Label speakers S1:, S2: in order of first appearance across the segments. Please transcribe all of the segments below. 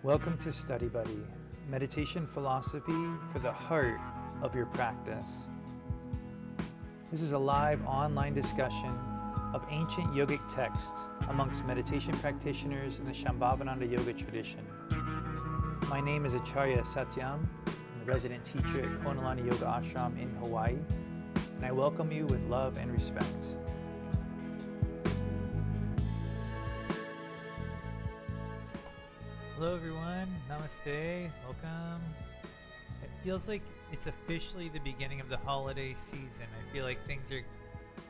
S1: Welcome to Study Buddy, meditation philosophy for the heart of your practice. This is a live online discussion of ancient yogic texts amongst meditation practitioners in the Shambhavananda yoga tradition. My name is Acharya Satyam. I'm the resident teacher at Konalani Yoga Ashram in Hawaii, and I welcome you with love and respect. Hello everyone, namaste, welcome. It feels like it's officially the beginning of the holiday season. I feel like things are,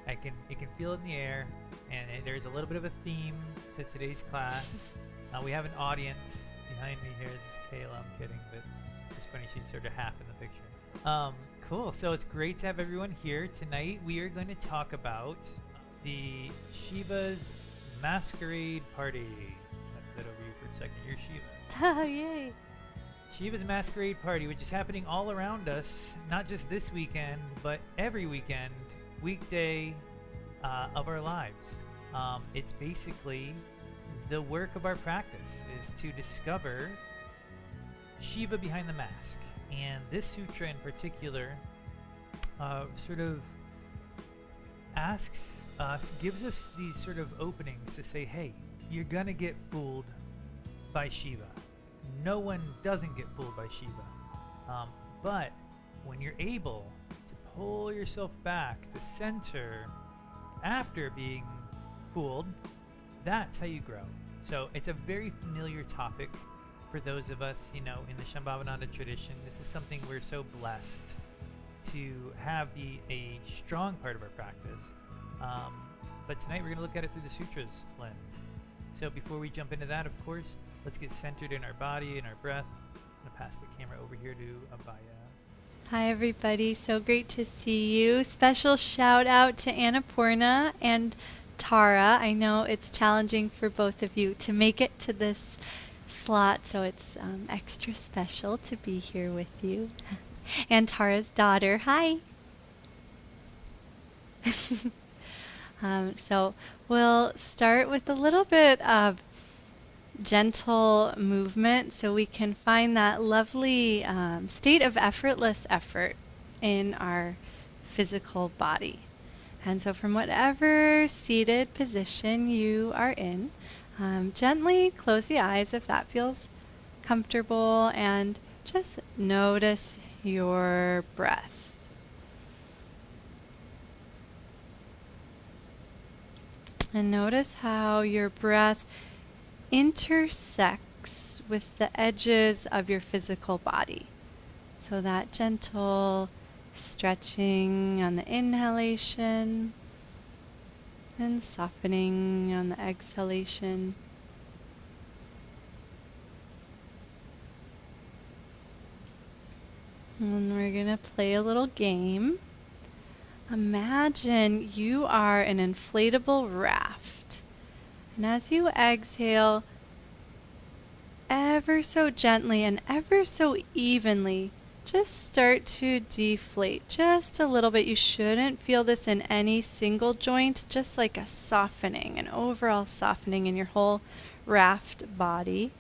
S1: you can feel it in the air, and there's a little bit of a theme to today's class. We have an audience behind me here. This is Kayla, I'm kidding, but it's funny, she's sort of half in the picture. Cool, so it's great to have everyone here. Tonight we are going to talk about the Shiva's Masquerade Party. That over you for a second. You're Shiva.
S2: Oh, yay.
S1: Shiva's Masquerade Party, which is happening all around us, not just this weekend, but every weekend, weekday of our lives. It's basically the work of our practice is to discover Shiva behind the mask. And this sutra in particular sort of asks us, gives us these sort of openings to say, hey, you're gonna get fooled by Shiva. No one doesn't get fooled by Shiva. But when you're able to pull yourself back to center after being fooled, that's how you grow. So it's a very familiar topic for those of us, in the Shambhavananda tradition. This is something we're so blessed to have be a strong part of our practice. But tonight we're gonna look at it through the sutras lens. So before we jump into that, of course, let's get centered in our body and our breath. I'm going to pass the camera over here to Abhaya.
S2: Hi, everybody. So great to see you. Special shout out to Annapurna and Tara. I know it's challenging for both of you to make it to this slot, so it's extra special to be here with you. And Tara's daughter. Hi. So we'll start with a little bit of gentle movement so we can find that lovely state of effortless effort in our physical body. And so from whatever seated position you are in, gently close the eyes if that feels comfortable, and just notice your breath. And notice how your breath intersects with the edges of your physical body. So that gentle stretching on the inhalation and softening on the exhalation. And we're going to play a little game. Imagine you are an inflatable raft, and as you exhale, ever so gently and ever so evenly, just start to deflate just a little bit. You shouldn't feel this in any single joint, just like a softening, an overall softening in your whole raft body.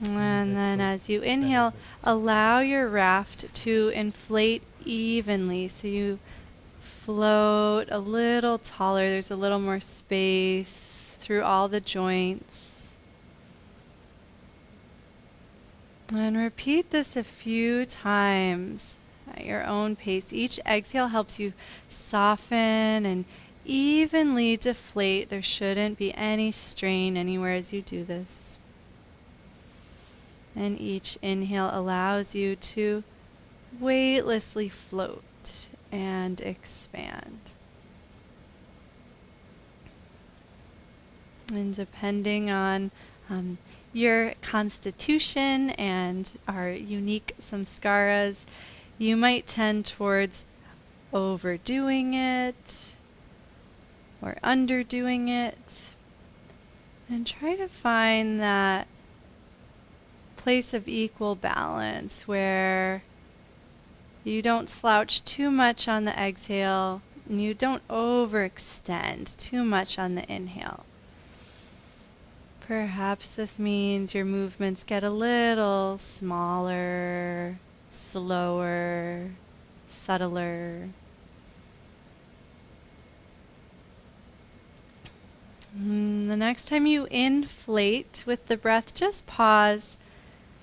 S2: And then as you inhale, allow your raft to inflate evenly. So you float a little taller. There's a little more space through all the joints. And repeat this a few times at your own pace. Each exhale helps you soften and evenly deflate. There shouldn't be any strain anywhere as you do this. And each inhale allows you to weightlessly float and expand. And depending on your constitution and our unique samskaras, you might tend towards overdoing it or underdoing it. And try to find that place of equal balance where you don't slouch too much on the exhale and you don't overextend too much on the inhale. Perhaps this means your movements get a little smaller, slower, subtler. The next time you inflate with the breath, just pause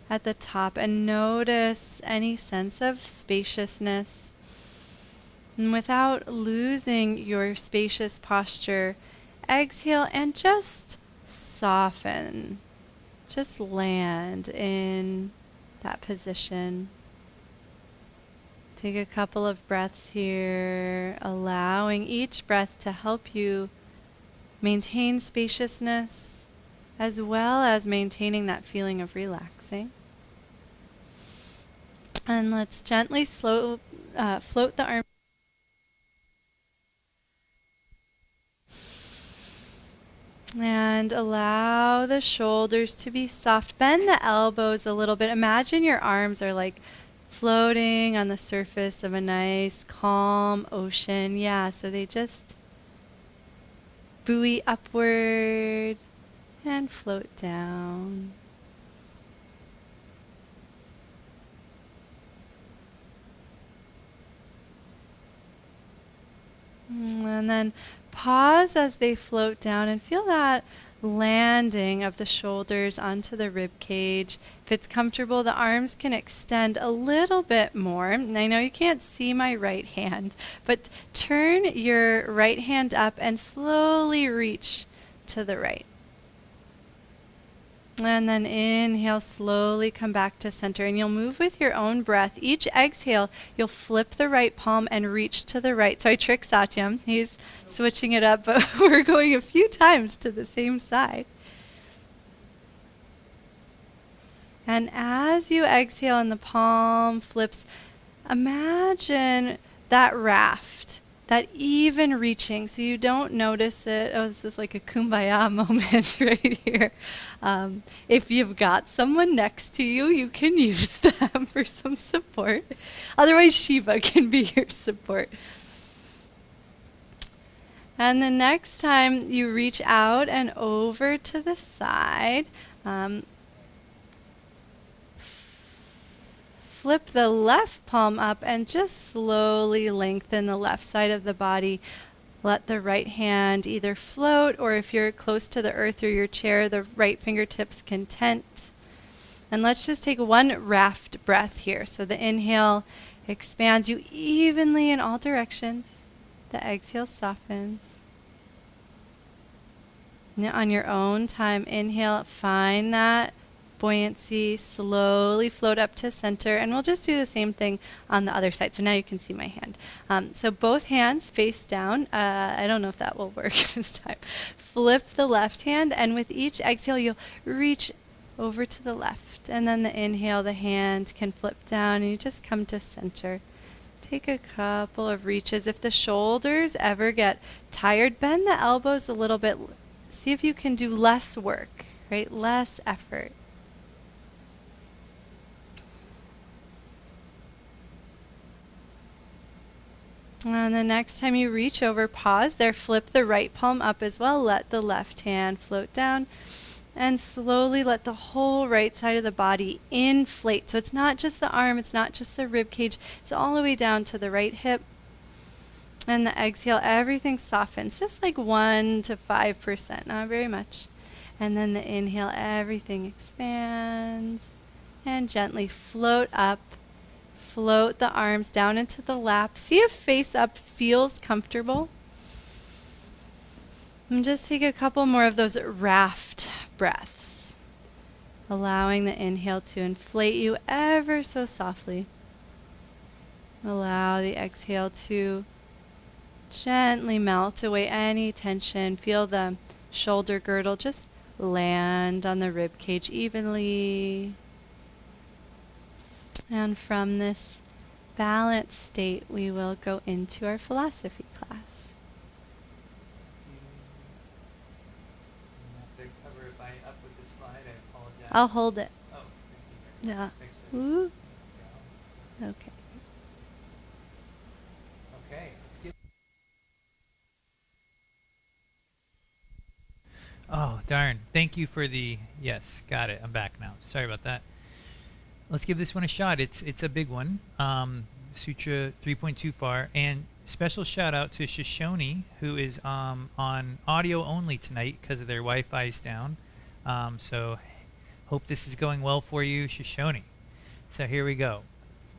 S2: at the top and notice any sense of spaciousness. And without losing your spacious posture, exhale and just soften. Just land in that position. Take a couple of breaths here, allowing each breath to help you maintain spaciousness as well as maintaining that feeling of relaxing. And let's gently float the arms. And allow the shoulders to be soft. Bend the elbows a little bit. Imagine your arms are like floating on the surface of a nice, calm ocean. Yeah, so they just buoy upward and float down. And then pause as they float down and feel that landing of the shoulders onto the rib cage. If it's comfortable, the arms can extend a little bit more. And I know you can't see my right hand, but turn your right hand up and slowly reach to the right. And then inhale, slowly come back to center. And you'll move with your own breath. Each exhale, you'll flip the right palm and reach to the right. So I trick Satyam. He's switching it up, but we're going a few times to the same side. And as you exhale and the palm flips, imagine that raft, that even reaching, so you don't notice it. Oh, this is like a kumbaya moment right here. If you've got someone next to you, you can use them for some support. Otherwise, Shiva can be your support. And the next time you reach out and over to the side, flip the left palm up and just slowly lengthen the left side of the body. Let the right hand either float, or if you're close to the earth or your chair, the right fingertips can tent. And let's just take one raft breath here. So the inhale expands you evenly in all directions. The exhale softens. Now on your own time, inhale, find that buoyancy, slowly float up to center, and we'll just do the same thing on the other side. So now you can see my hand. So both hands face down. I don't know if that will work this time. Flip the left hand, and with each exhale, you'll reach over to the left. And then the inhale, the hand can flip down, and you just come to center. Take a couple of reaches. If the shoulders ever get tired, bend the elbows a little bit. See if you can do less work, right? Less effort. And the next time you reach over, pause there, flip the right palm up as well. Let the left hand float down and slowly let the whole right side of the body inflate. So it's not just the arm, it's not just the rib cage, it's all the way down to the right hip. And the exhale, everything softens, just like 1 to 5%, not very much. And then the inhale, everything expands and gently float up. Float the arms down into the lap. See if face up feels comfortable. And just take a couple more of those raft breaths, allowing the inhale to inflate you ever so softly. Allow the exhale to gently melt away any tension. Feel the shoulder girdle just land on the rib cage evenly. And from this balanced state, we will go into our philosophy class. I'll hold it.
S1: Oh,
S2: Yeah.
S1: thank you.
S2: Ooh. Okay.
S1: Okay. Oh, darn. Thank you for the... Yes, got it. I'm back now. Sorry about that. Let's give this one a shot. It's a big one. Sutra 3.2 far. And special shout out to Shoshone, who is on audio only tonight because of their Wi-Fi's down. So hope this is going well for you, Shoshone. So here we go.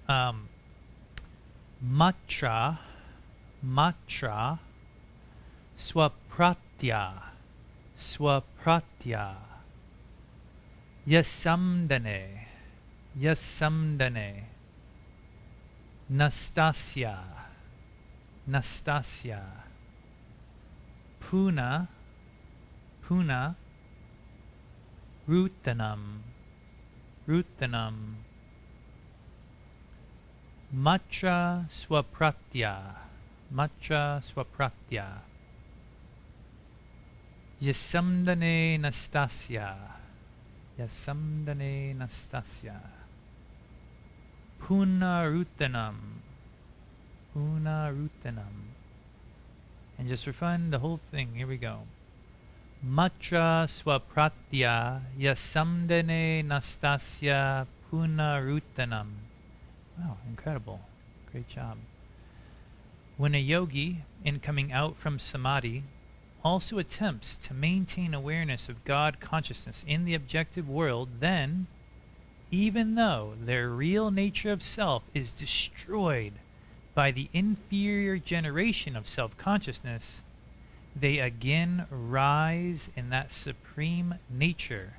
S1: Mātrāsvapratyayasaṁdhāne. Yasamdane. Naṣṭasya. Punarūtthānam. Mātrāsvapratyayasaṁdhāne. Yasamdane naṣṭasya. Punarūtthānam. And just for fun, the whole thing. Here we go. Mātrāsvapratyayasaṁdhāne naṣṭasya punarūtthānam. Wow, incredible. Great job. When a yogi, in coming out from samadhi, also attempts to maintain awareness of God consciousness in the objective world, then, even though their real nature of self is destroyed by the inferior generation of self-consciousness, they again rise in that supreme nature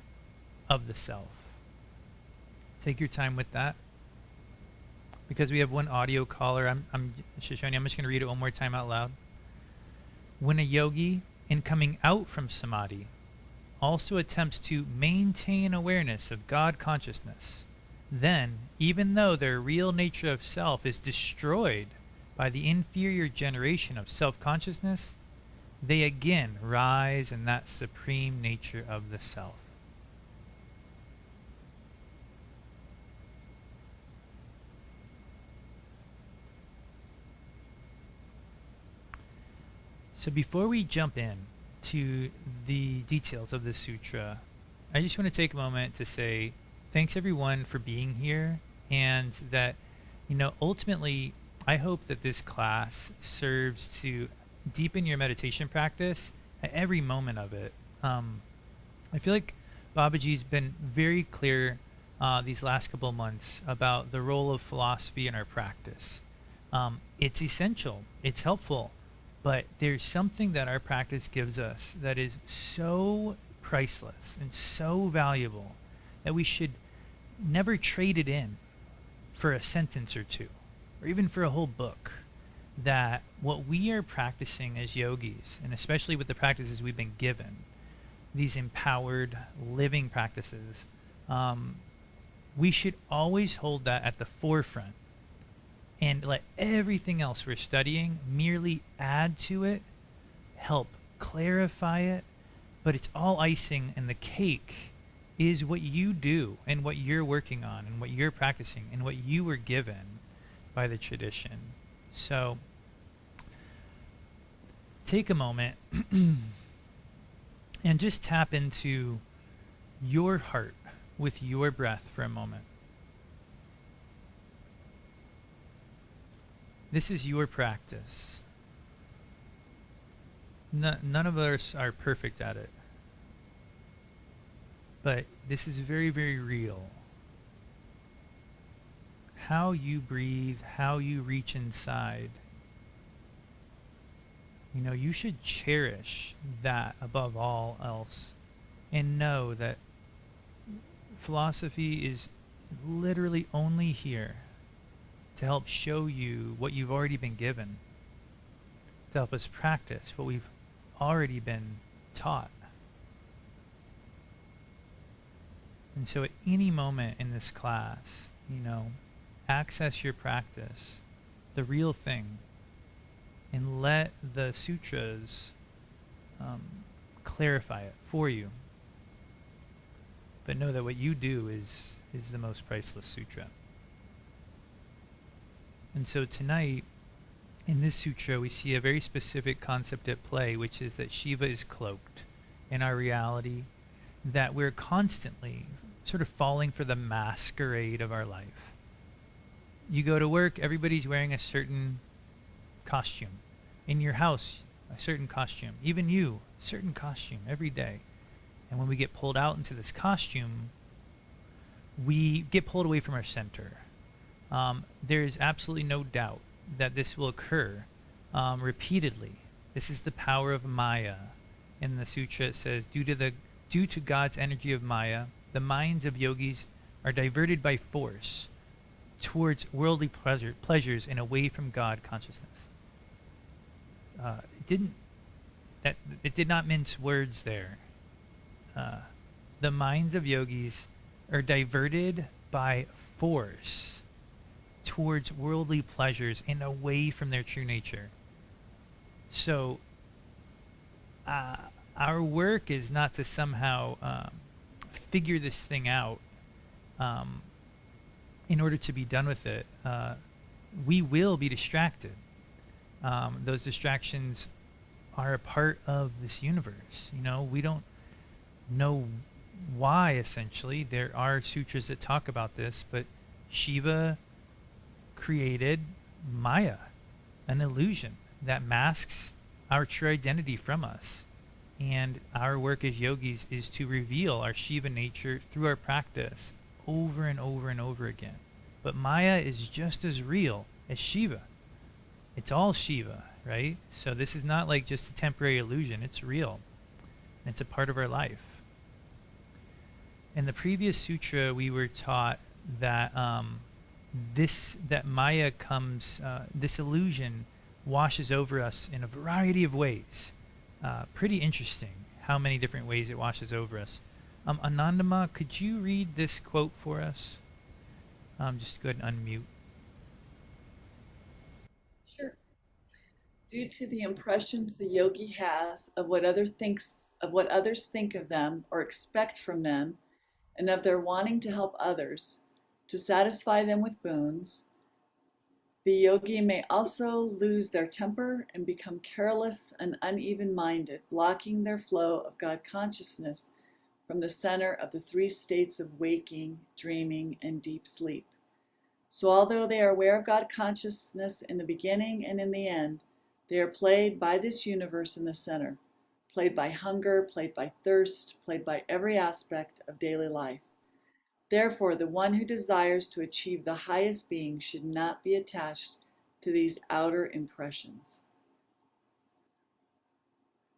S1: of the self. Take your time with that. Because we have one audio caller, Shoshone, I'm just going to read it one more time out loud. When a yogi, in coming out from samadhi, also attempts to maintain awareness of God consciousness, then, even though their real nature of self is destroyed by the inferior generation of self-consciousness, they again rise in that supreme nature of the self. So before we jump in to the details of this sutra, I just want to take a moment to say thanks everyone for being here, and that, ultimately, I hope that this class serves to deepen your meditation practice at every moment of it. I feel like Babaji's been very clear these last couple of months about the role of philosophy in our practice. It's essential, it's helpful, but there's something that our practice gives us that is so priceless and so valuable that we should never trade it in for a sentence or two, or even for a whole book. That what we are practicing as yogis, and especially with the practices we've been given, these empowered living practices, we should always hold that at the forefront and let everything else we're studying merely add to it, help clarify it, but it's all icing, and the cake is what you do and what you're working on and what you're practicing and what you were given by the tradition. So take a moment and just tap into your heart with your breath for a moment. This is your practice. None of us are perfect at it. But this is very, very real. How you breathe, how you reach inside. You should cherish that above all else. And know that philosophy is literally only here to help show you what you've already been given, to help us practice what we've already been taught. And so at any moment in this class, access your practice, the real thing, and let the sutras clarify it for you. But know that what you do is the most priceless sutra. And so tonight, in this sutra, we see a very specific concept at play, which is that Shiva is cloaked. in our reality that we're constantly sort of falling for the masquerade of our life. You go to work, everybody's wearing a certain costume. In your house, a certain costume. Even you, a certain costume every day. And when we get pulled out into this costume, we get pulled away from our center. There's absolutely no doubt that this will occur repeatedly. This is the power of Maya. In the sutra it says, due to God's energy of Maya, the minds of yogis are diverted by force towards worldly pleasures and away from God consciousness. It did not mince words there. The minds of yogis are diverted by force towards worldly pleasures and away from their true nature. So our work is not to somehow figure this thing out in order to be done with it. We will be distracted. Those distractions are a part of this universe. You know, we don't know why, essentially. There are sutras that talk about this, but Shiva created Maya, an illusion that masks our true identity from us. And our work as yogis is to reveal our Shiva nature through our practice over and over and over again. But Maya is just as real as Shiva. It's all Shiva, right? So this is not like just a temporary illusion. It's real. And it's a part of our life. In the previous sutra, we were taught that that Maya comes, this illusion washes over us in a variety of ways. Pretty interesting how many different ways it washes over us. Anandama, could you read this quote for us? Just go ahead and unmute.
S3: Sure. Due to the impressions the yogi has of what others think of them or expect from them, and of their wanting to help others, to satisfy them with boons, the yogi may also lose their temper and become careless and uneven-minded, blocking their flow of God consciousness from the center of the three states of waking, dreaming, and deep sleep. So although they are aware of God consciousness in the beginning and in the end, they are plagued by this universe in the center, plagued by hunger, plagued by thirst, plagued by every aspect of daily life. Therefore, the one who desires to achieve the highest being should not be attached to these outer impressions.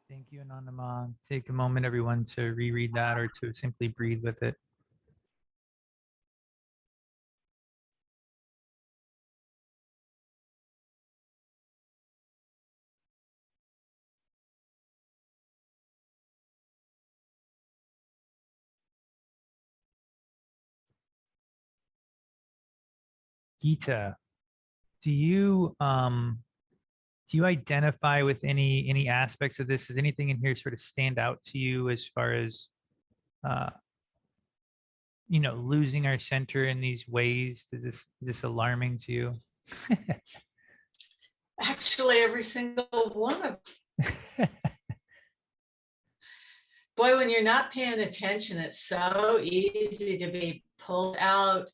S1: Thank you, Anandama. Take a moment, everyone, to reread that or to simply breathe with it. Gita, do you identify with any aspects of this? Does anything in here sort of stand out to you as far as losing our center in these ways? Is this alarming to you?
S4: Actually, every single one of them. Boy, when you're not paying attention, it's so easy to be pulled out.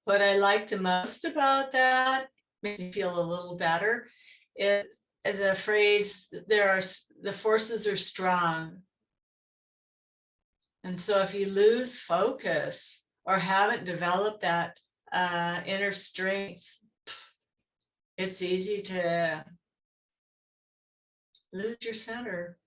S4: What I like the most about that, makes me feel a little better, is the phrase, the forces are strong. And so if you lose focus or haven't developed that inner strength, it's easy to lose your center.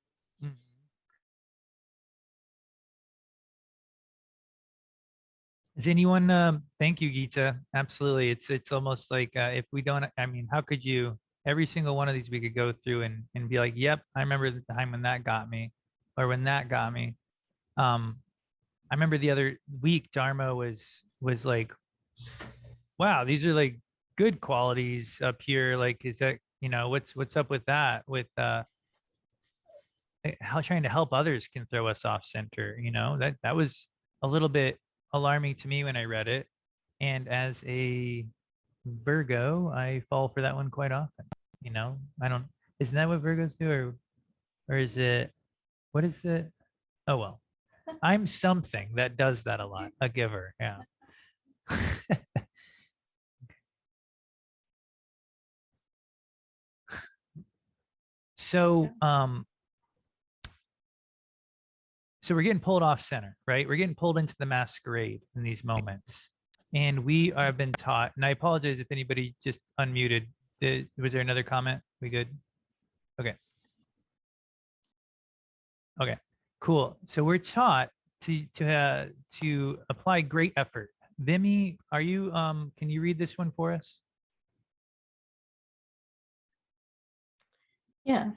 S1: Is anyone, thank you, Gita. Absolutely. It's almost like if we don't, I mean, how could you, every single one of these we could go through and be like, yep, I remember the time when that got me or when that got me. I remember the other week, Dharma was like, wow, these are like good qualities up here. Like, is that, what's up with that? With how trying to help others can throw us off center, that was a little bit alarming to me when I read it. And as a Virgo, I fall for that one quite often. Isn't that what Virgos do? Or is it, what is it? Oh, well, I'm something that does that a lot. A giver. Yeah. So, so we're getting pulled off center, right? We're getting pulled into the masquerade in these moments. And we have been taught, and I apologize if anybody just unmuted. Was there another comment? We good? Okay. Okay, cool. So we're taught to apply great effort. Vimy, are you can you read this one for us?
S5: Yeah.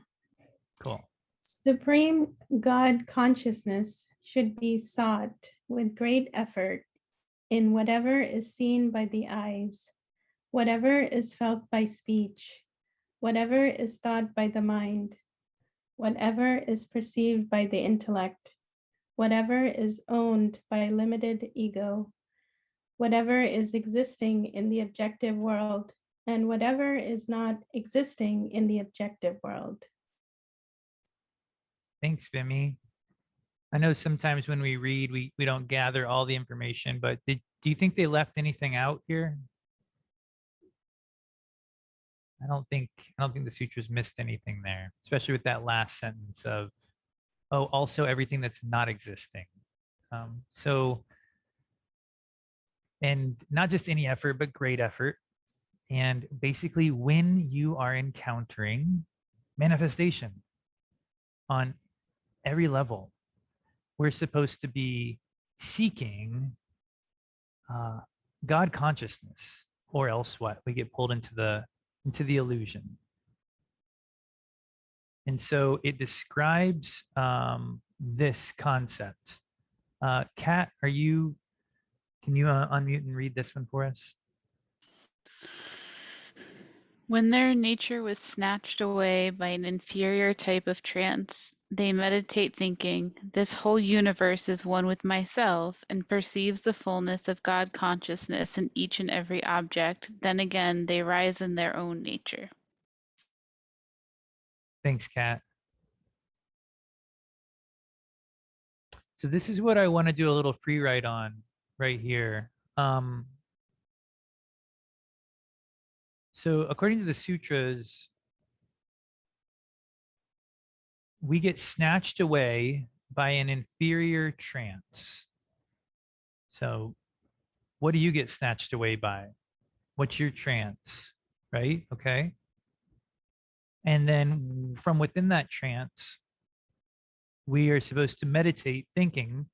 S1: Cool.
S5: Supreme God consciousness should be sought with great effort in whatever is seen by the eyes, whatever is felt by speech, whatever is thought by the mind, whatever is perceived by the intellect, whatever is owned by limited ego, whatever is existing in the objective world, and whatever is not existing in the objective world.
S1: Thanks, Vimy. I know sometimes when we read, we don't gather all the information, but do you think they left anything out here? I don't think the sutras missed anything there, especially with that last sentence of, oh, also everything that's not existing. So, and not just any effort, but great effort. And basically, when you are encountering manifestation on every level, we're supposed to be seeking God consciousness, or else what? We get pulled into the illusion. And so it describes this concept. Kat, can you unmute and read this one for us?
S6: When their nature was snatched away by an inferior type of trance, they meditate thinking, "This whole universe is one with myself," and perceives the fullness of God consciousness in each and every object. Then again, they rise in their own nature.
S1: Thanks, Kat. So this is what I want to do a little free write on right here. So according to the sutras, we get snatched away by an inferior trance. So what do you get snatched away by? What's your trance, right? Okay. And then from within that trance, we are supposed to meditate thinking,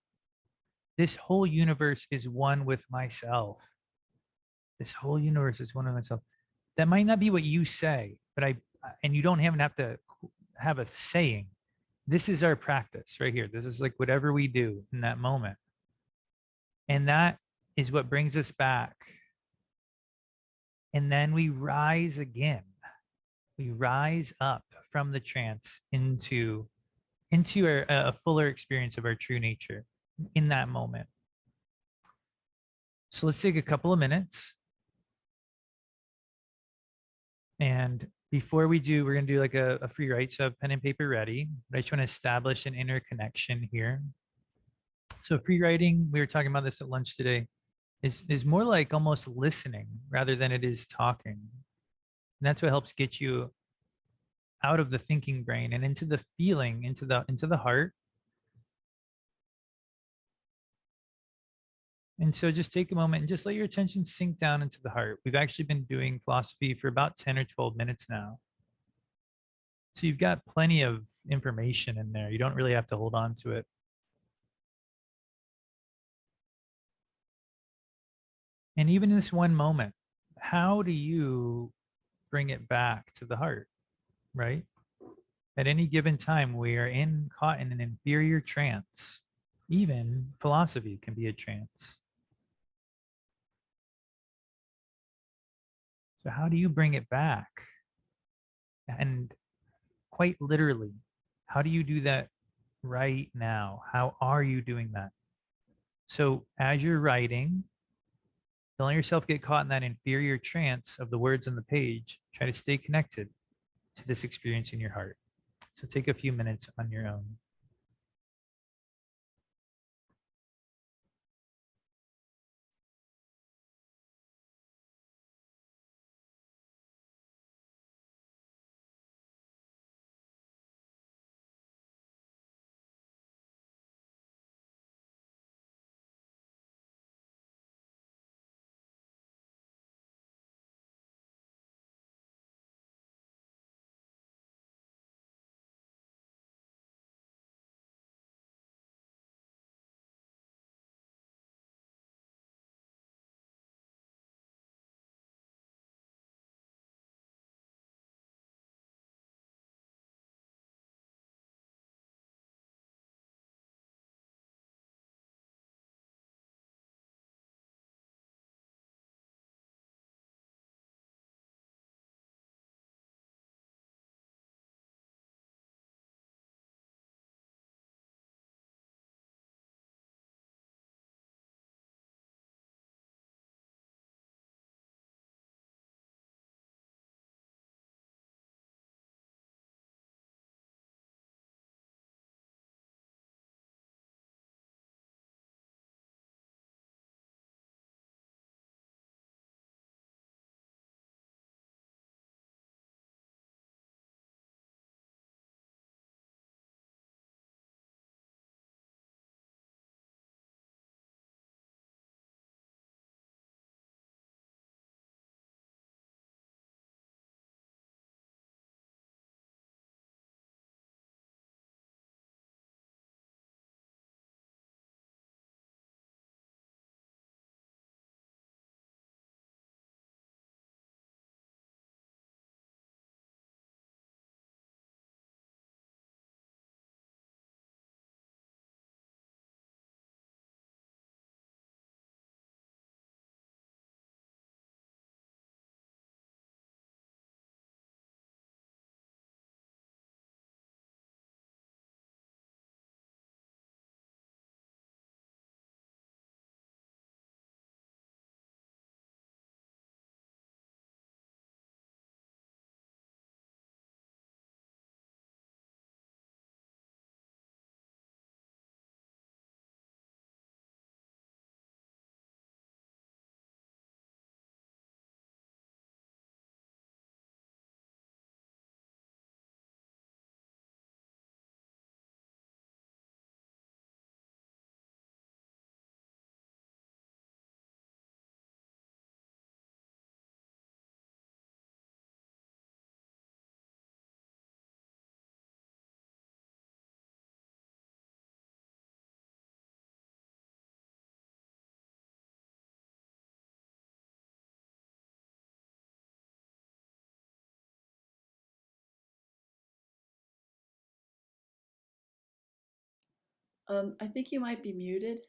S1: this whole universe is one with myself. This whole universe is one with myself. That might not be what you say, but and you don't even have to have a saying. This is our practice right here. This is like whatever we do in that moment. And that is what brings us back. And then we rise again. We rise up from the trance into a fuller experience of our true nature in that moment. So let's take a couple of minutes. And before we do, we're going to do like a free write. So I have pen and paper ready. But I just want to establish an inner connection here. So free writing, we were talking about this at lunch today, is more like almost listening rather than it is talking. And that's what helps get you out of the thinking brain and into the feeling, into the heart. And so just take a moment and just let your attention sink down into the heart. We've actually been doing philosophy for about 10 or 12 minutes now. So you've got plenty of information in there. You don't really have to hold on to it. And even in this one moment, how do you bring it back to the heart, right? At any given time, we are caught in an inferior trance. Even philosophy can be a trance. So how do you bring it back? And quite literally, how do you do that right now? How are you doing that? So as you're writing, don't let yourself get caught in that inferior trance of the words on the page. Try to stay connected to this experience in your heart. So take a few minutes on your own.
S3: I think you might be muted.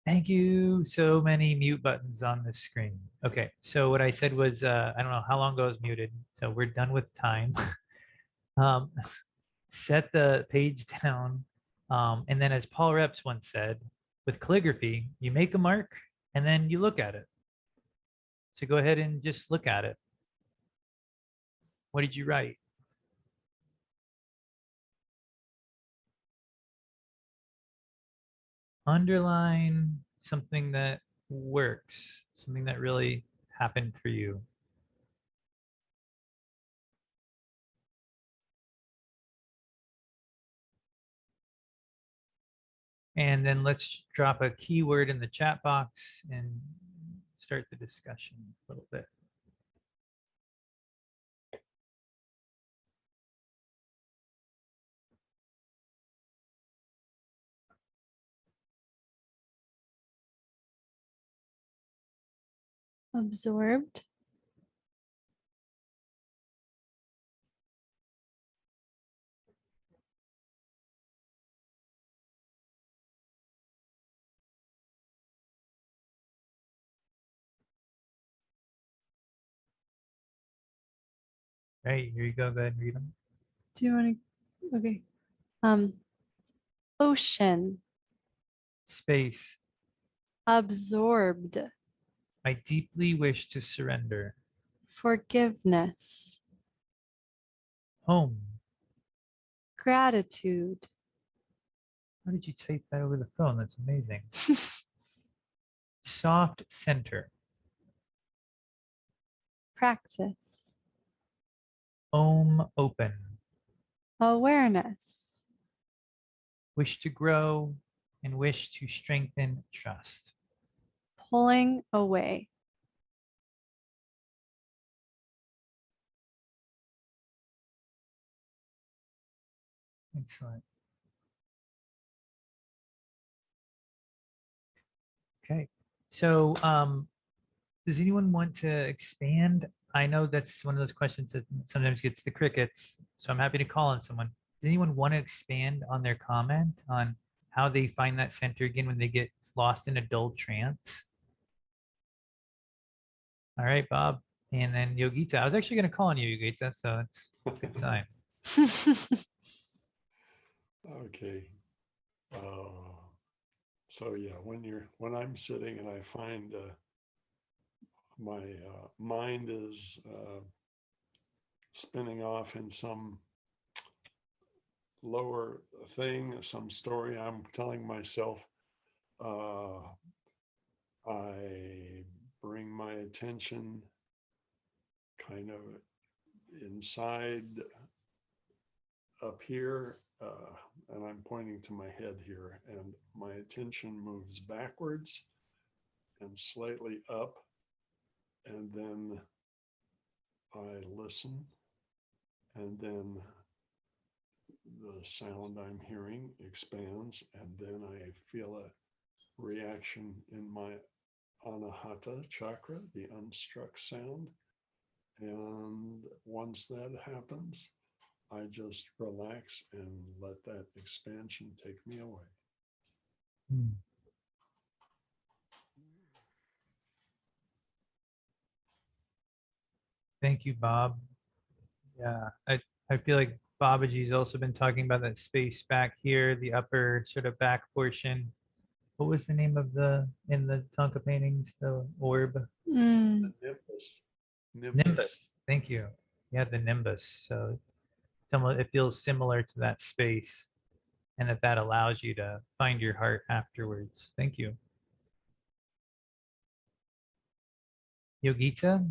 S1: Thank you. So many mute buttons on this screen. Okay, so what I said was, I don't know how long ago I was muted, so we're done with time. um, set the page down, and then as Paul Reps once said, with calligraphy, you make a mark and then you look at it. So go ahead and just look at it. What did you write? Underline something that works, something that really happened for you. And then let's drop a keyword in the chat box and start the discussion a little bit.
S2: Absorbed.
S1: Right, here you go. Go ahead and read them.
S2: Do you want to? Okay. Ocean.
S1: Space.
S2: Absorbed.
S1: I deeply wish to surrender.
S2: Forgiveness.
S1: Home.
S2: Gratitude.
S1: How did you type that over the phone? That's amazing. Soft center.
S2: Practice.
S1: Open.
S2: Awareness.
S1: Wish to grow and wish to strengthen trust.
S2: Pulling away.
S1: Excellent. Okay, so does anyone want to expand? I know that's one of those questions that sometimes gets the crickets, so I'm happy to call on someone. Does anyone want to expand on their comment on how they find that center again when they get lost in a dull trance? All right, Bob. And then Yogita. I was actually going to call on you, Yogita, so it's a good time.
S7: Okay. So yeah, when I'm sitting and I find my mind is spinning off in some lower thing, some story I'm telling myself, I bring my attention kind of inside up here, and I'm pointing to my head here, and my attention moves backwards and slightly up, and then I listen, and then the sound I'm hearing expands, and then I feel a reaction in my anahata chakra, the unstruck sound. And once that happens, I just relax and let that expansion take me away.
S1: Thank you, Bob. Yeah, I feel like Babaji's also been talking about that space back here, the upper sort of back portion. What was the name of in the Tonka paintings, the orb?
S7: The
S1: Nimbus. Thank you. Yeah, the nimbus. So it feels similar to that space, and that allows you to find your heart afterwards. Thank you. Yogita?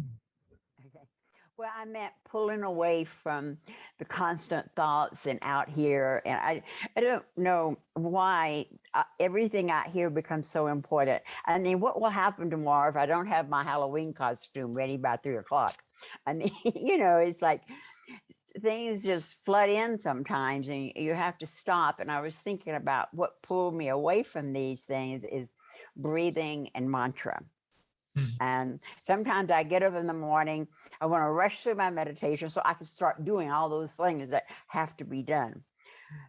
S8: Well, I meant pulling away from the constant thoughts and out here. And I don't know why everything out here becomes so important. I mean, what will happen tomorrow if I don't have my Halloween costume ready by 3 o'clock? I mean, it's like things just flood in sometimes and you have to stop. And I was thinking about what pulled me away from these things is breathing and mantra. And sometimes I get up in the morning, I want to rush through my meditation so I can start doing all those things that have to be done.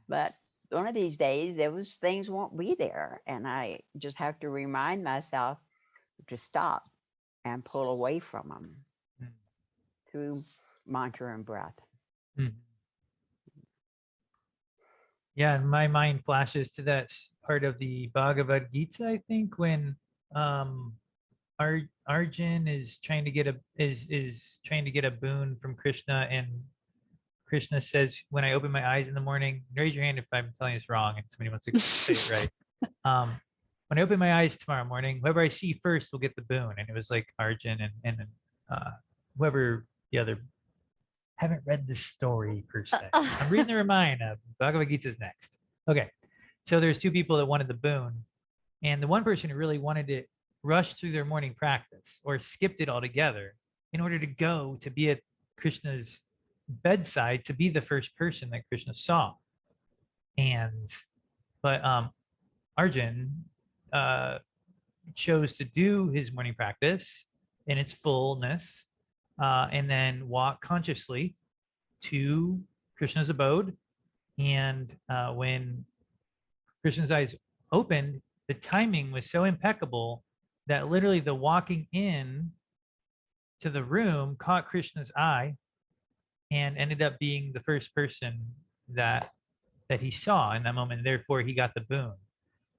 S8: But one of these days, those things won't be there. And I just have to remind myself to stop and pull away from them through mantra and breath.
S1: Yeah, and my mind flashes to that part of the Bhagavad Gita, I think, when Arjun is trying to get a boon from Krishna, and Krishna says, "When I open my eyes in the morning," raise your hand if I'm telling this wrong and somebody wants to say it right. When I open my eyes tomorrow morning, whoever I see first will get the boon. And it was like Arjun and whoever the other. Haven't read this story per se. I'm reading the Ramayana. Bhagavad Gita's next. Okay, so there's two people that wanted the boon, and the one person who really wanted it rushed through their morning practice or skipped it altogether in order to go to be at Krishna's bedside to be the first person that Krishna saw. But Arjun chose to do his morning practice in its fullness, and then walk consciously to Krishna's abode. And when Krishna's eyes opened, the timing was so impeccable that literally the walking in to the room caught Krishna's eye and ended up being the first person that he saw in that moment. And therefore, he got the boon.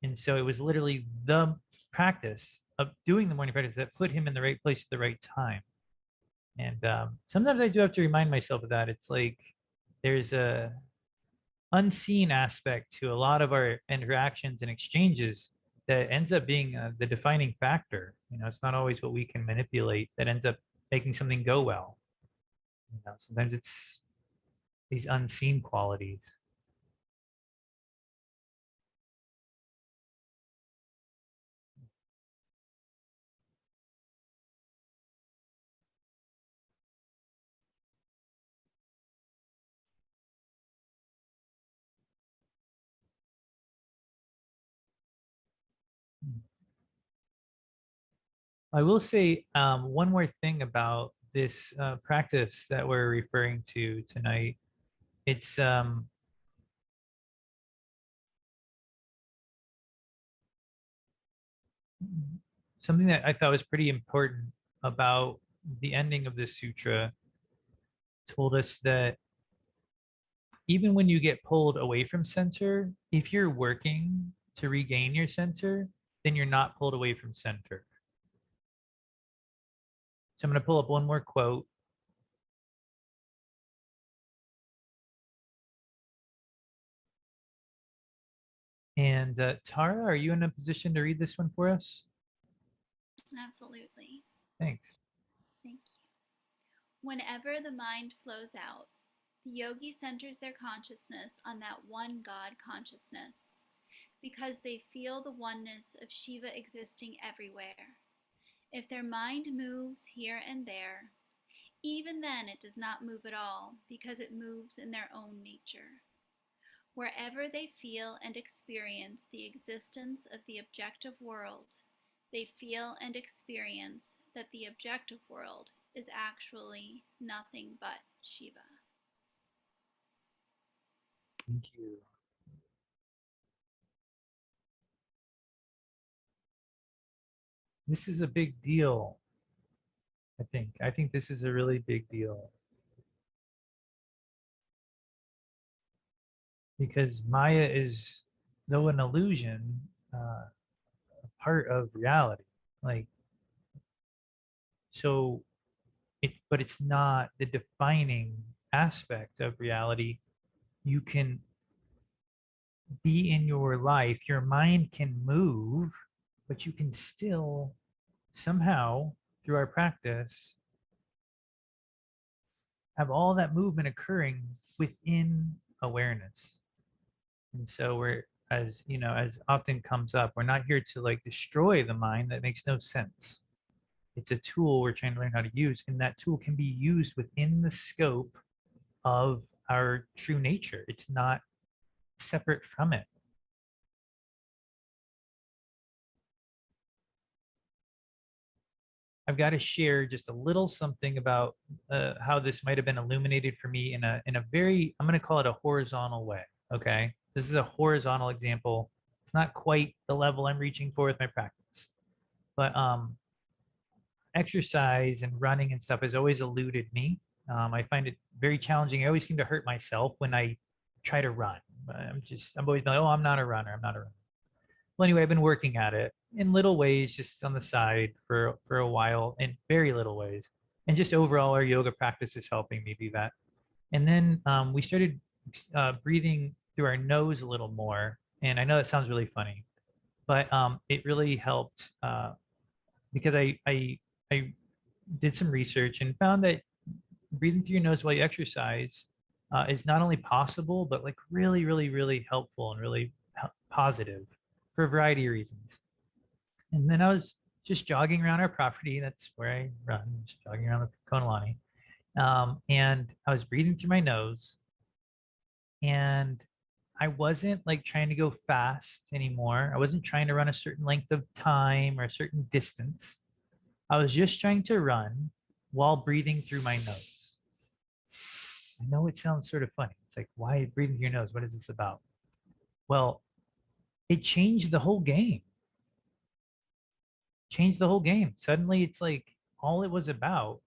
S1: And so it was literally the practice of doing the morning practice that put him in the right place at the right time. And sometimes I do have to remind myself of that. It's like there's a unseen aspect to a lot of our interactions and exchanges that ends up being the defining factor. It's not always what we can manipulate that ends up making something go well. Sometimes it's these unseen qualities. I will say one more thing about this practice that we're referring to tonight. It's something that I thought was pretty important about the ending of this sutra. Told us that even when you get pulled away from center, if you're working to regain your center, then you're not pulled away from center. So I'm going to pull up one more quote. And Tara, are you in a position to read this one for us?
S9: Absolutely.
S1: Thanks.
S9: Thank you. Whenever the mind flows out, the yogi centers their consciousness on that one God consciousness, because they feel the oneness of Shiva existing everywhere. If their mind moves here and there, even then it does not move at all, because it moves in their own nature. Wherever they feel and experience the existence of the objective world, they feel and experience that the objective world is actually nothing but Shiva.
S1: Thank you. This is a big deal, I think. I think this is a really big deal. Because Maya is, though an illusion, a part of reality. But it's not the defining aspect of reality. You can be in your life, your mind can move, but you can still somehow, through our practice, have all that movement occurring within awareness. And so we're, as often comes up, we're not here to destroy the mind. That makes no sense. It's a tool we're trying to learn how to use, and that tool can be used within the scope of our true nature. It's not separate from it. I've got to share just a little something about how this might have been illuminated for me in a very, I'm going to call it a horizontal way. Okay. This is a horizontal example. It's not quite the level I'm reaching for with my practice, but exercise and running and stuff has always eluded me. I find it very challenging. I always seem to hurt myself when I try to run. I'm always like, oh, I'm not a runner. I'm not a runner. Well, anyway, I've been working at it in little ways, just on the side for a while, in very little ways. And just overall, our yoga practice is helping me do that. And then we started breathing through our nose a little more. And I know that sounds really funny, but it really helped because I did some research and found that breathing through your nose while you exercise is not only possible, but like really, really, really helpful and really positive for a variety of reasons. And then I was just jogging around our property. That's where I run, just jogging around the Konalani. And I was breathing through my nose, and I wasn't like trying to go fast anymore. I wasn't trying to run a certain length of time or a certain distance. I was just trying to run while breathing through my nose. I know it sounds sort of funny. It's like, why breathing through your nose? What is this about? Well, it changed the whole game. Changed the whole game. Suddenly it's like all it was about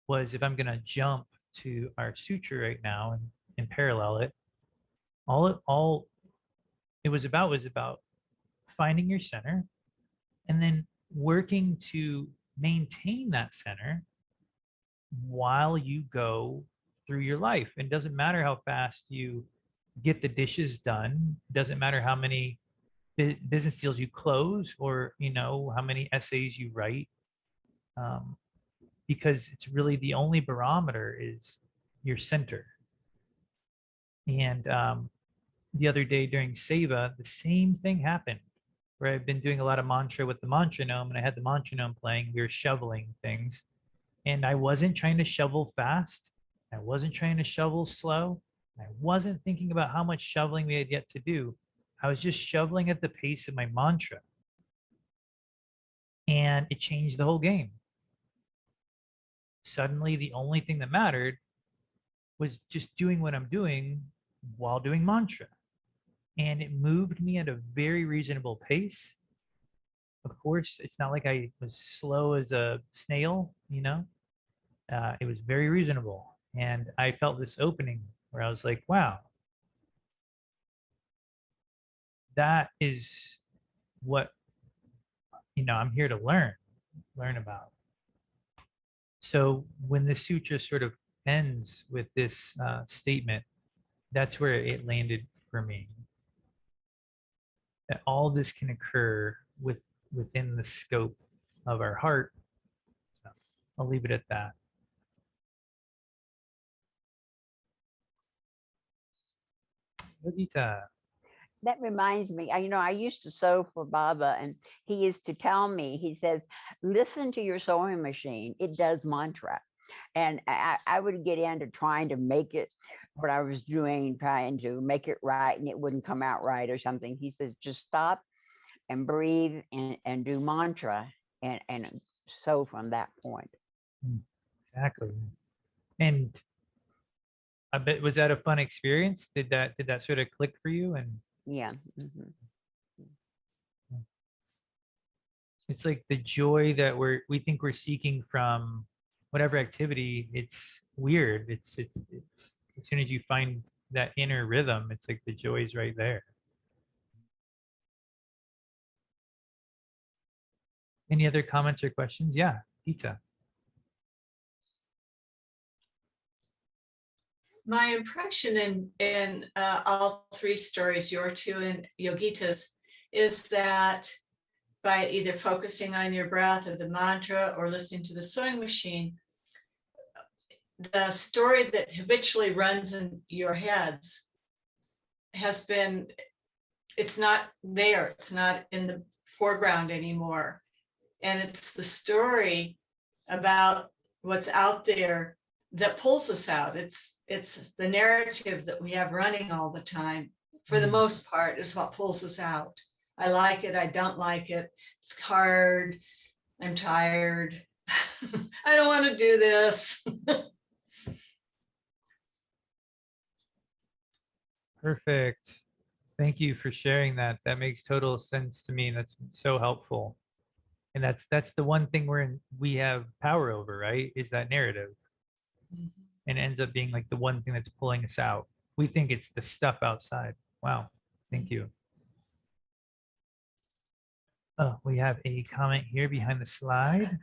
S1: was, if I'm going to jump to our sutra right now and parallel it, all it was about finding your center and then working to maintain that center while you go through your life. It doesn't matter how fast you get the dishes done. It doesn't matter how many business deals you close, or how many essays you write, because it's really the only barometer is your center. And the other day during Seva, the same thing happened, where I've been doing a lot of mantra with the metronome, and I had the metronome playing. We were shoveling things, and I wasn't trying to shovel fast. I wasn't trying to shovel slow. I wasn't thinking about how much shoveling we had yet to do. I was just shoveling at the pace of my mantra. And it changed the whole game. Suddenly, the only thing that mattered was just doing what I'm doing while doing mantra. And it moved me at a very reasonable pace. Of course, it's not like I was slow as a snail, it was very reasonable. And I felt this opening where I was like, wow, that is what, I'm here to learn about. So when the sutra sort of ends with this statement, that's where it landed for me. That all this can occur within the scope of our heart. So I'll leave it at that. Yogita.
S8: That reminds me, I used to sew for Baba, and he used to tell me, he says, listen to your sewing machine. It does mantra. And I would get into trying to make it, what I was doing, trying to make it right, and it wouldn't come out right or something. He says, just stop and breathe and do mantra and sew from that point.
S1: Exactly. And I bet, was that a fun experience? Did that sort of click for you? And
S8: yeah.
S1: It's like the joy that we think we're seeking from whatever activity. It's weird. It's as soon as you find that inner rhythm, it's like the joy is right there. Any other comments or questions? Yeah, Gita.
S4: My impression in all three stories, your two and Yogita's, is that by either focusing on your breath or the mantra or listening to the sewing machine, the story that habitually runs in your heads it's not there. It's not in the foreground anymore. And it's the story about what's out there that pulls us out. It's the narrative that we have running all the time, for the most part, is what pulls us out. I like it, I don't like it, it's hard, I'm tired. I don't want to do this.
S1: Perfect. Thank you for sharing that. That makes total sense to me. That's so helpful. And that's the one thing we have power over, right? Is that narrative. And it ends up being like the one thing that's pulling us out. We think it's the stuff outside. Wow. Thank you. Oh, we have a comment here behind the slide.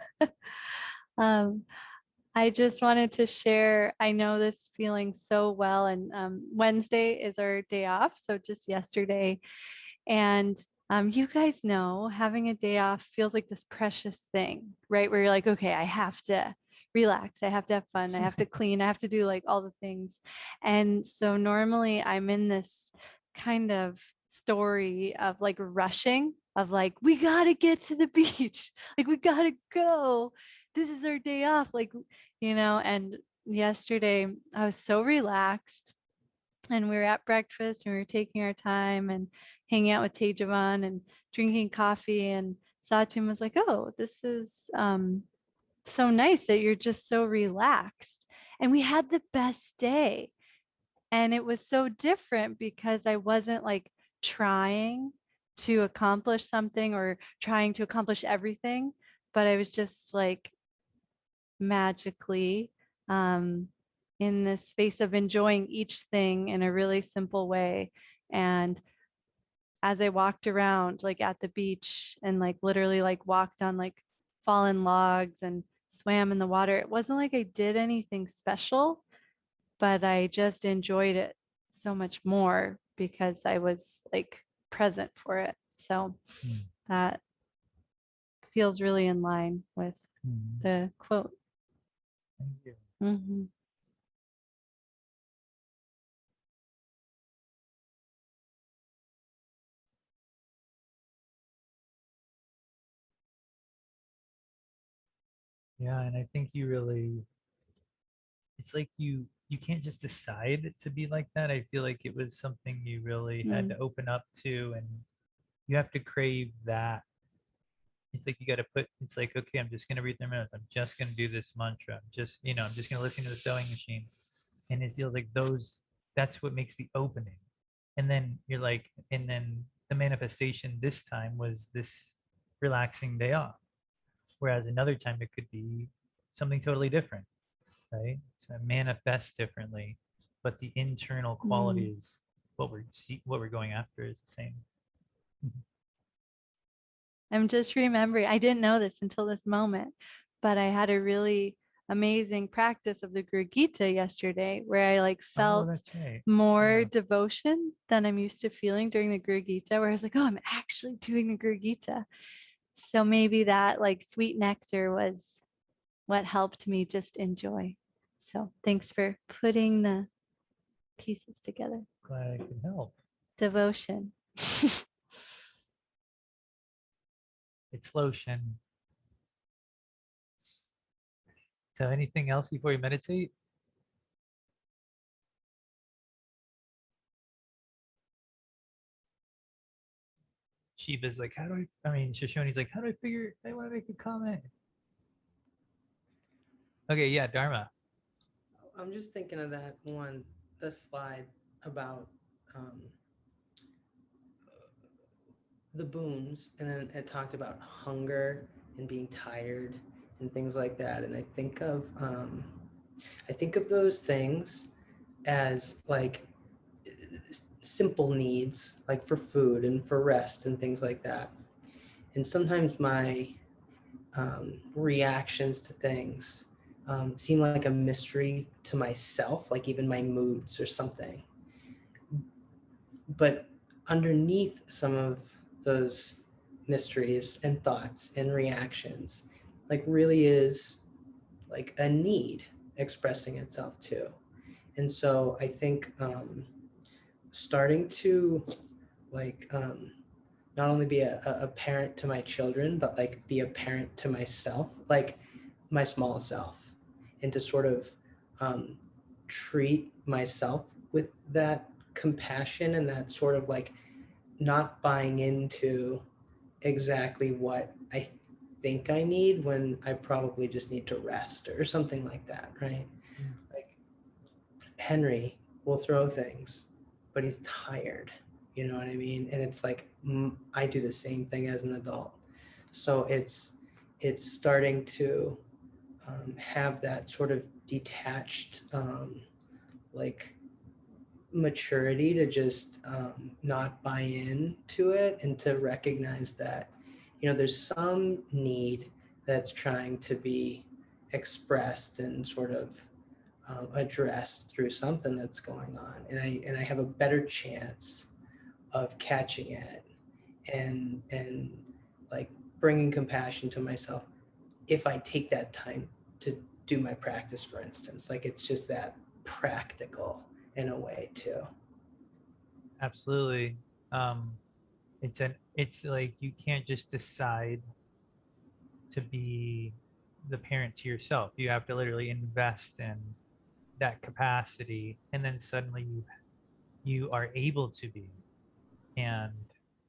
S2: I just wanted to share, I know this feeling so well, and Wednesday is our day off, so just yesterday. And you guys know having a day off feels like this precious thing, right? Where you're like, okay, I have to relax, I have to have fun, I have to clean, I have to do like all the things. And so normally I'm in this kind of story of like rushing, of like, we gotta get to the beach, like we gotta go, this is our day off, like, and yesterday I was so relaxed, and we were at breakfast and we were taking our time and hanging out with Tejavan and drinking coffee, and Satyam was like, oh, this is so nice that you're just so relaxed. And we had the best day. And it was so different because I wasn't like trying to accomplish something or trying to accomplish everything, but I was just like magically in this space of enjoying each thing in a really simple way. And as I walked around like at the beach and like literally like walked on like fallen logs and swam in the water, it wasn't like I did anything special, but I just enjoyed it so much more because I was like present for it. So that feels really in line with the quote.
S1: Thank you.
S2: Mm-hmm.
S1: Yeah, and I think it's like you can't just decide to be like that. I feel like it was something you really had to open up to, and you have to crave that. It's like you got to it's like, okay, I'm just going to read their minutes. I'm just going to do this mantra. I'm just going to listen to the sewing machine. And it feels like that's what makes the opening. And then and then the manifestation this time was this relaxing day off. Whereas another time it could be something totally different, right? So it manifests differently, but the internal quality is what we're going after is the same.
S2: I'm just remembering, I didn't know this until this moment, but I had a really amazing practice of the Guru Gita yesterday where I like felt more devotion than I'm used to feeling during the Guru Gita, where I was like, oh, I'm actually doing the Guru Gita. So maybe that like sweet nectar was what helped me just enjoy. So thanks for putting the pieces together.
S1: Glad I could help.
S2: Devotion.
S1: It's lotion. So anything else before you meditate? Shiva's like, Shoshoni's like, how do I want to make a comment? Okay, yeah, Dharma.
S10: I'm just thinking of the slide about the boons, and then it talked about hunger and being tired and things like that. And I think of those things as like simple needs, like for food and for rest and things like that. And sometimes my reactions to things seem like a mystery to myself, like even my moods or something. But underneath some of those mysteries and thoughts and reactions, like really is like a need expressing itself too. And so I think starting to like not only be a parent to my children, but like be a parent to myself, like my small self, and to sort of treat myself with that compassion and that sort of like not buying into exactly what I think I need when I probably just need to rest or something like that, right? Like Henry will throw things, but he's tired. You know what I mean? And it's like I do the same thing as an adult. So it's starting to have that sort of detached like maturity to just not buy in to it, and to recognize that, you know, there's some need that's trying to be expressed and sort of addressed through something that's going on, and I have a better chance of catching it and like bringing compassion to myself if I take that time to do my practice, for instance. Like it's just that practical in a way too.
S1: Absolutely. It's like you can't just decide to be the parent to yourself. You have to literally invest in that capacity, and then suddenly you are able to be, and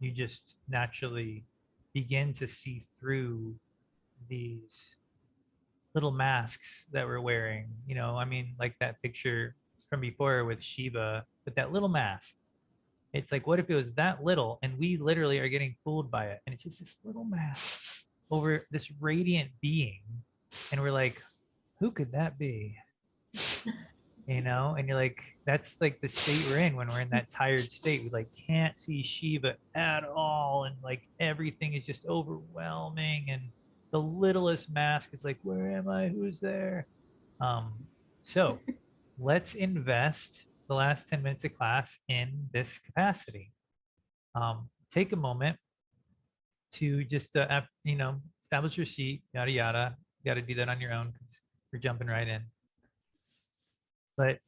S1: you just naturally begin to see through these little masks that we're wearing. You know, I mean, like that picture from before with Shiva, with that little mask. It's like, what if it was that little and we literally are getting fooled by it? And it's just this little mask over this radiant being. And we're like, who could that be? You know, and you're like, that's like the state we're in when we're in that tired state. We like can't see Shiva at all. And like everything is just overwhelming. And the littlest mask is like, where am I? Who's there? So let's invest the last 10 minutes of class in this capacity. Take a moment to just, you know, establish your seat, yada, yada. You got to do that on your own because you're jumping right in. But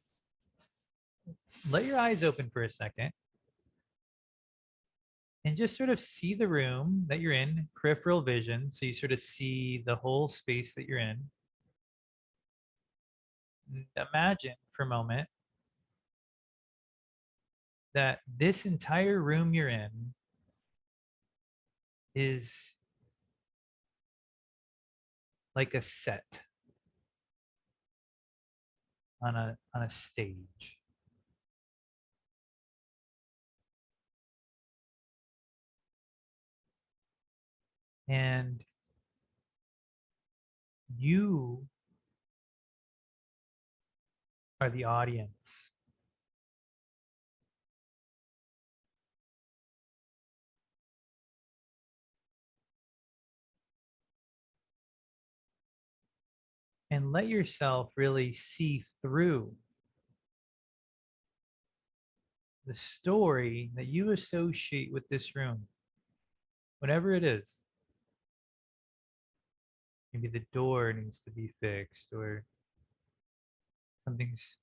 S1: let your eyes open for a second and just sort of see the room that you're in, peripheral vision. So you sort of see the whole space that you're in. Imagine for a moment that this entire room you're in is like a set on a stage. And you are the audience. And let yourself really see through the story that you associate with this room, whatever it is. Maybe the door needs to be fixed, or something's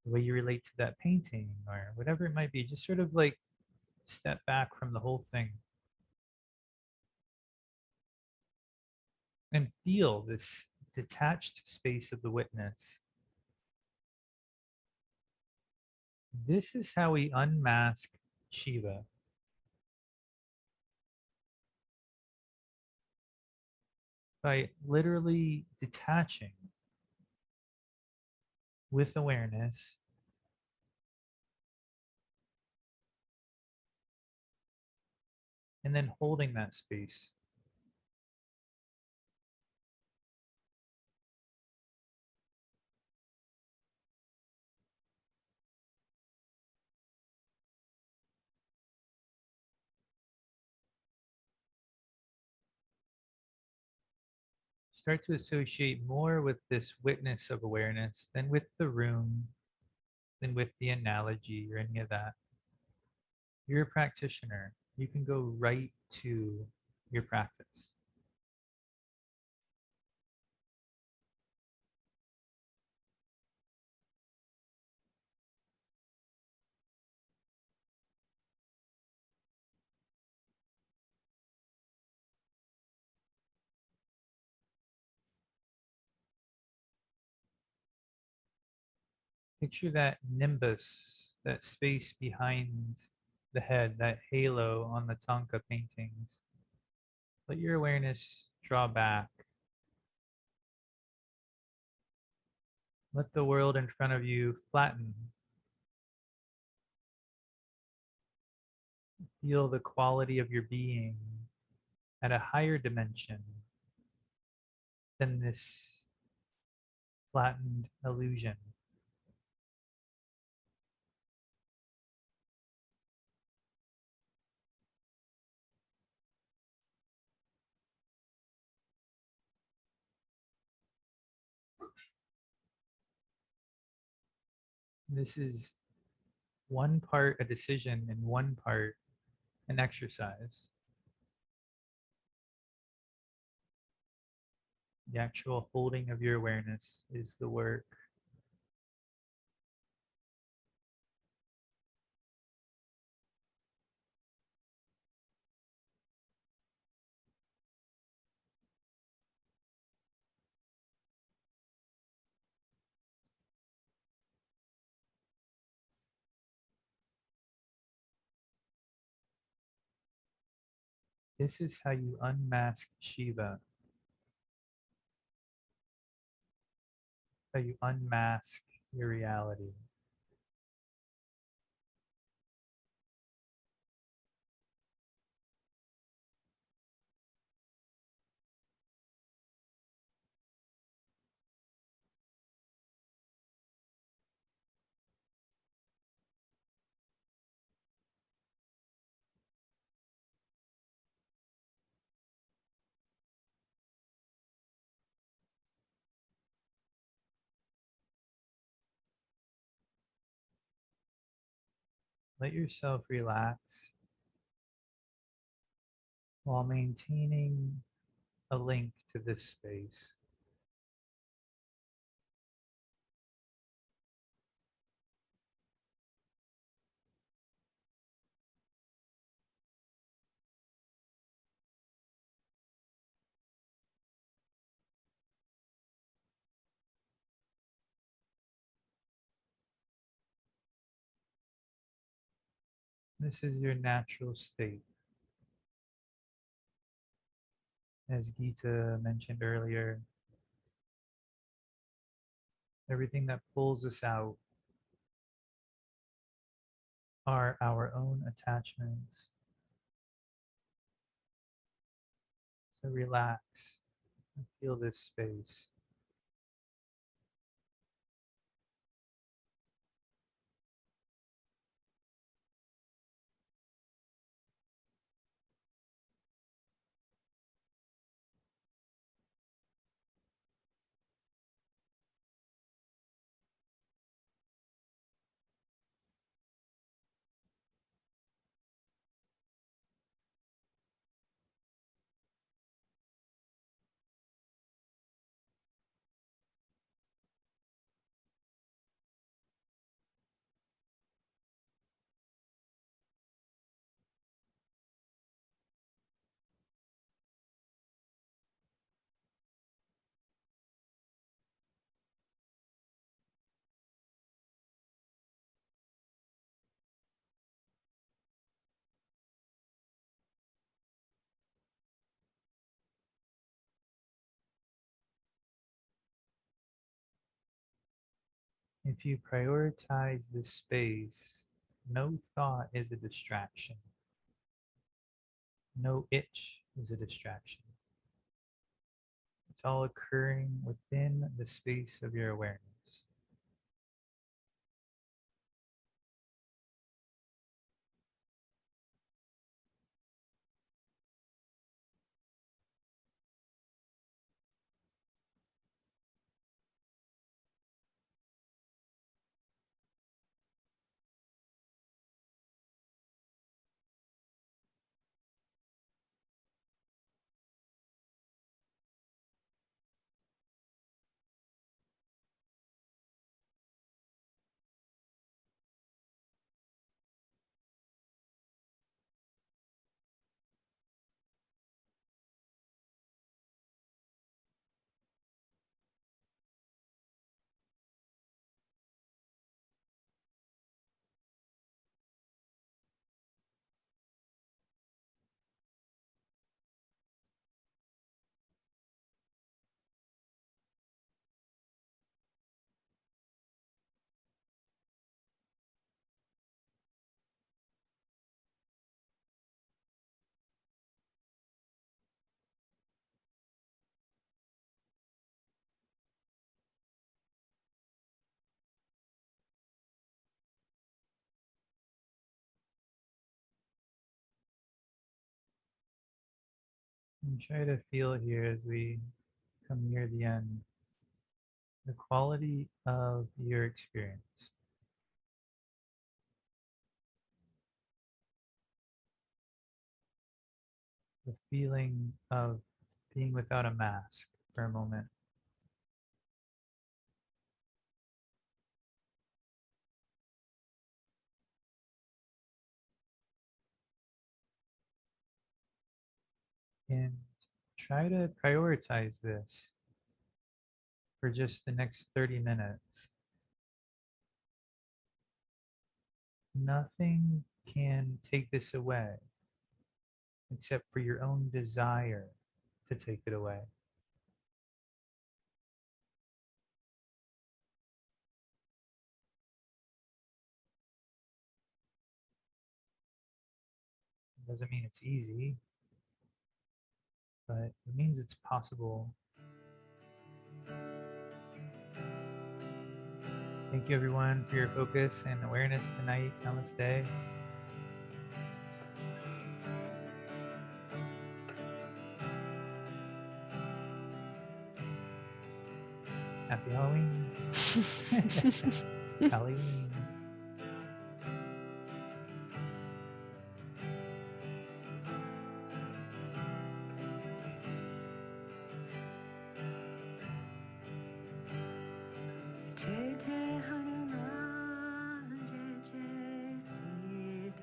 S1: the way you relate to that painting, or whatever it might be. Just sort of like step back from the whole thing and feel this detached space of the witness. This is how we unmask Shiva. By literally detaching with awareness and then holding that space. Start to associate more with this witness of awareness than with the room, than with the analogy or any of that. You're a practitioner. You can go right to your practice. Picture that nimbus, that space behind the head, that halo on the Tanka paintings. Let your awareness Draw back. Let the world in front of you flatten. Feel the quality of your being at a higher dimension than this flattened illusion. This is one part a decision and one part an exercise. The actual holding of your awareness is the work. This is how you unmask Shiva. How you unmask your reality. Let yourself relax while maintaining a link to this space. This is your natural state. As Gita mentioned earlier, everything that pulls us out are our own attachments. So relax and feel this space. If you prioritize this space, no thought is a distraction. No itch is a distraction. It's all occurring within the space of your awareness. And try to feel here as we come near the end, the quality of your experience. The feeling of being without a mask for a moment. And try to prioritize this for just the next 30 minutes. Nothing can take this away except for your own desire to take it away. It doesn't mean it's easy, but it means it's possible. Thank you everyone for your focus and awareness tonight. Namaste. Happy Halloween. Halloween.
S11: Jai Jai Hanuman, Jai Jai Sitaram.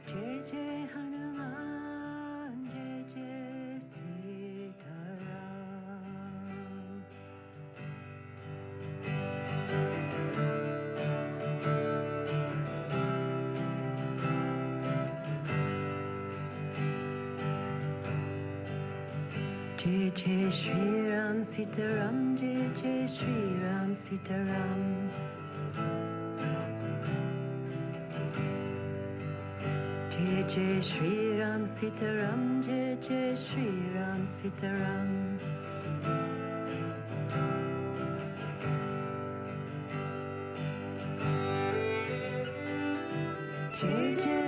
S11: Jai Jai Hanuman, Jai Jai Sitaram. Jai Jai Shri Ram Sitaram, Jai Jai Shri Ram Sitaram. Jai Jai Shri Ram Sitaram, Jai Jai Shri Ram Sitaram. Jai Jai